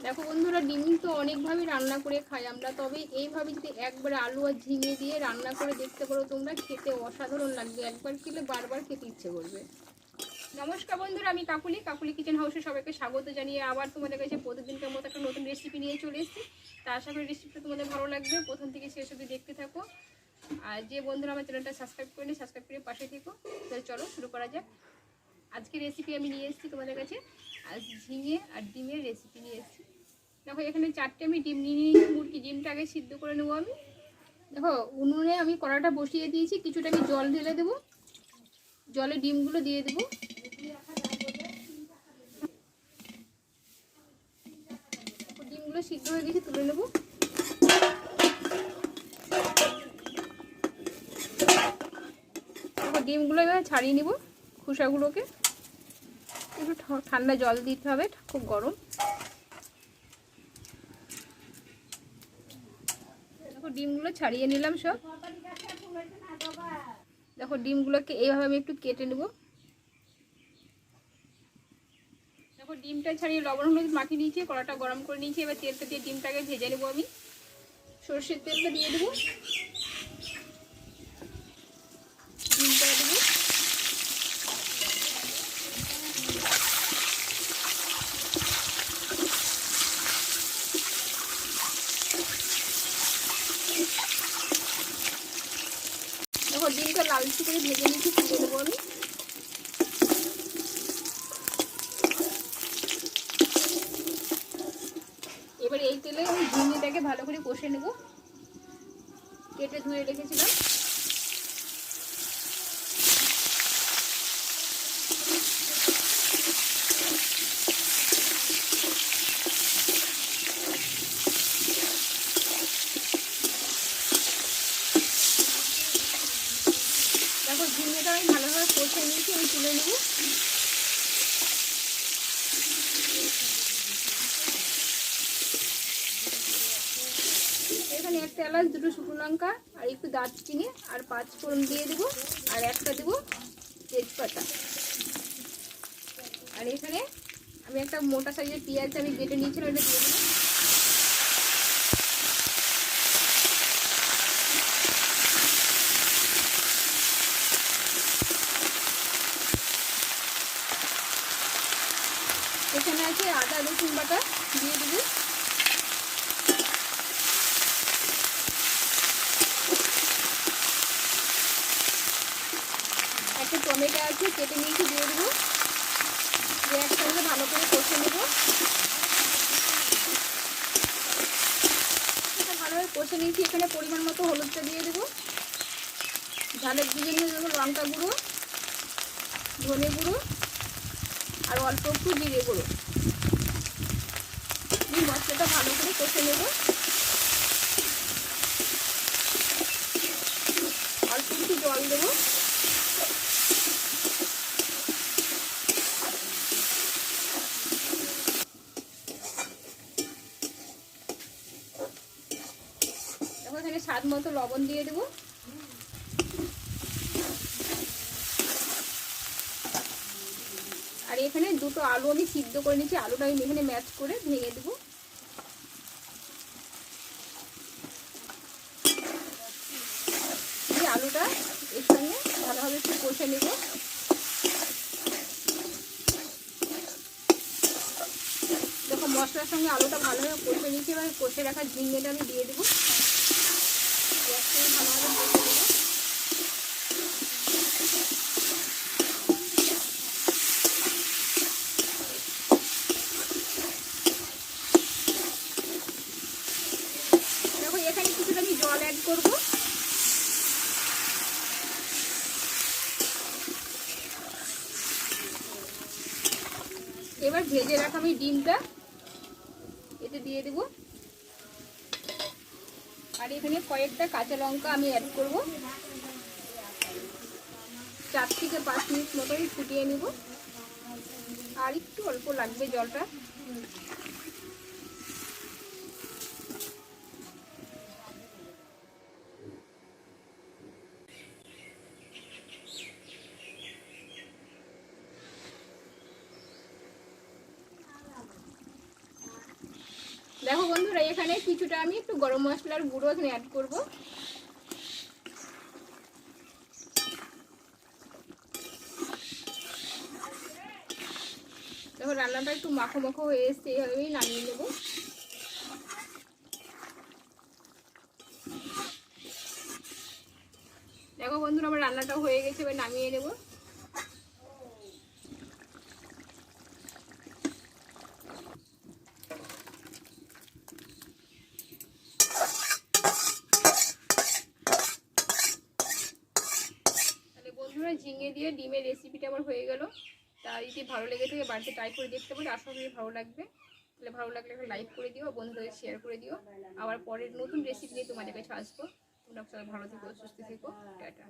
দেখো বন্ধুরা, ডিম তো অনেকভাবে রান্না করে খাই আমরা, তবে এইভাবে যদি একবার আলু আর ঝিঙে দিয়ে রান্না করে দেখতে পারো তোমরা, খেতে অসাধারণ লাগবে। একবার খেলে বারবার খেতে ইচ্ছে করবে। নমস্কার বন্ধুরা, আমি কাকুলি কিচেন হাউসে সবাইকে স্বাগত জানিয়ে আবার তোমাদের কাছে প্রতিদিনকার মতো একটা নতুন রেসিপি নিয়ে চলে এসেছি। তা আশা করি রেসিপিটা তোমাদের ভালো লাগবে, প্রথম থেকে শেষ অবধি দেখতে থাকো। আর যে বন্ধুরা আমার চ্যানেলটা সাবস্ক্রাইব করেনি, সাবস্ক্রাইব করে পাশে থেকো। তাহলে চলো শুরু করা যাক। আজকে রেসিপি আমি নিয়ে এসেছি তোমাদের কাছে, আর ঝিঙে আর ডিমের রেসিপি নিয়ে এসেছি। দেখো এখানে 4টে আমি ডিম নিয়ে নিয়েছি। মুরগি ডিমটা আগে সিদ্ধ করে নেবো আমি। দেখো উনুনে আমি কড়াটা বসিয়ে দিয়েছি, কিছুটা আমি জল ঢেলে দেবো, জলে ডিমগুলো দিয়ে দেবো। ডিমগুলো সিদ্ধ হয়ে গেছে, তুলে নেবো। দেখো ডিমগুলো এবার ছাড়িয়ে নিব, খোসাগুলোকে। একটু ঠান্ডা জল দিতে হবে, খুব গরম। দেখো ডিমগুলো ছাড়িয়ে নিলাম সব। দেখো ডিমগুলোকে এইভাবে আমি একটু কেটে নেব। দেখো ডিমটা ছাড়িয়ে লবণ হলুদ মাখিয়ে নিয়েছি, কড়াটা গরম করে নিয়েছি। এবার তেলটা দিয়ে ডিমটাকে ভেজে নেবো আমি। সর্ষের তেলটা দিয়ে দেবো, ডিমটা দেবো। দেখো ডিমটা লালচে করে ভেজে নিয়েছি, তুলে দেবো আমি। এবার এই তেলে আমি ঝিঙেটাকে ভালো করে কষে নেব, কেটে ধুয়ে রেখেছিলাম। দেখো ঝিঙেটা আমি ভালোভাবে কষে নিয়েছি, আমি তুলে নেব। এখানে একটা এলাচ, দুটো শুকনো লঙ্কা আর একটু দারচিনি আর 5 ফোড়ন দিয়ে দেবো, আর একটা দেবো তেজপাতা। আর এখানে আমি একটা মোটা সাইজের পেঁয়াজ আমি কেটে নিয়েছিলাম, এটা দিয়ে দেবো। এখানে আছে আদা রসুন বাটা, দিয়ে দেবো। একটা টমেটো আছে কেটে নিয়েছি, দিয়ে দেবো। দিয়ে একসঙ্গে ভালো করে কষে নেব। এটা ভালোভাবে কষে নিয়েছি। এখানে পরিমাণ মতো হলুদটা দিয়ে দেবো, ঝালের দিকে নিয়ে দেবো লঙ্কা গুঁড়ো, ধনে গুঁড়ো আর অল্প একটু জিরে গুঁড়ো। এই মশলাটা ভালো করে কষে নেব। অল্প একটু জল দেবো। দেখো এখানে স্বাদ মতো লবণ দিয়ে দেবো। আর এখানে দুটো আলু আমি সিদ্ধ করে নিয়েছি, আলুটা আমি এখানে ম্যাশ করে ভেঙে দেবো। এই আলুটা এর সঙ্গে ভালোভাবে একটু কষে নেব। দেখো মশলার সঙ্গে আলুটা ভালোভাবে কষে নিয়েছি। এবার কষে রাখা ঝিঙেটা আমি দিয়ে দেবো। ভালোভাবে কষে নেব। দেখো এখানে কিছুটা আমি জল অ্যাড করবো। এবার ভেজে রাখা আমি ডিমটা এতে দিয়ে দেব। আর এখানে কয়েকটা কাঁচা লঙ্কা আমি অ্যাড করব। 4 থেকে 5 মিনিট মতোই ফুটিয়ে নেব। আর একটু অল্প লাগবে জলটা। দেখো বন্ধুরা, এখানে কিছুটা আমি একটু গরম মশলার গুঁড়ো এখানে অ্যাড করবো। দেখো রান্নাটা একটু মাখো মাখো হয়ে এসছে, এইভাবেই নামিয়ে নেবো। দেখো বন্ধুরা, আমার রান্নাটা হয়ে গেছে, এবার নামিয়ে নেবো। বন্ধুরা, ঝিঙে দিয়ে ডিমের রেসিপিটা আমার হয়ে গেল। তা যদি ভালো লেগে থাকে বাড়িতে ট্রাই করে দেখতে পারি, আশা করি ভালো লাগবে। তাহলে ভালো লাগলে একটা লাইক করে দিও, বন্ধুদের শেয়ার করে দিও। আবার পরের নতুন রেসিপি নিয়ে তোমাদের কাছে আসবো। তোমরা সবাই ভালো থেকো, সুস্থ থেকো, টাটা।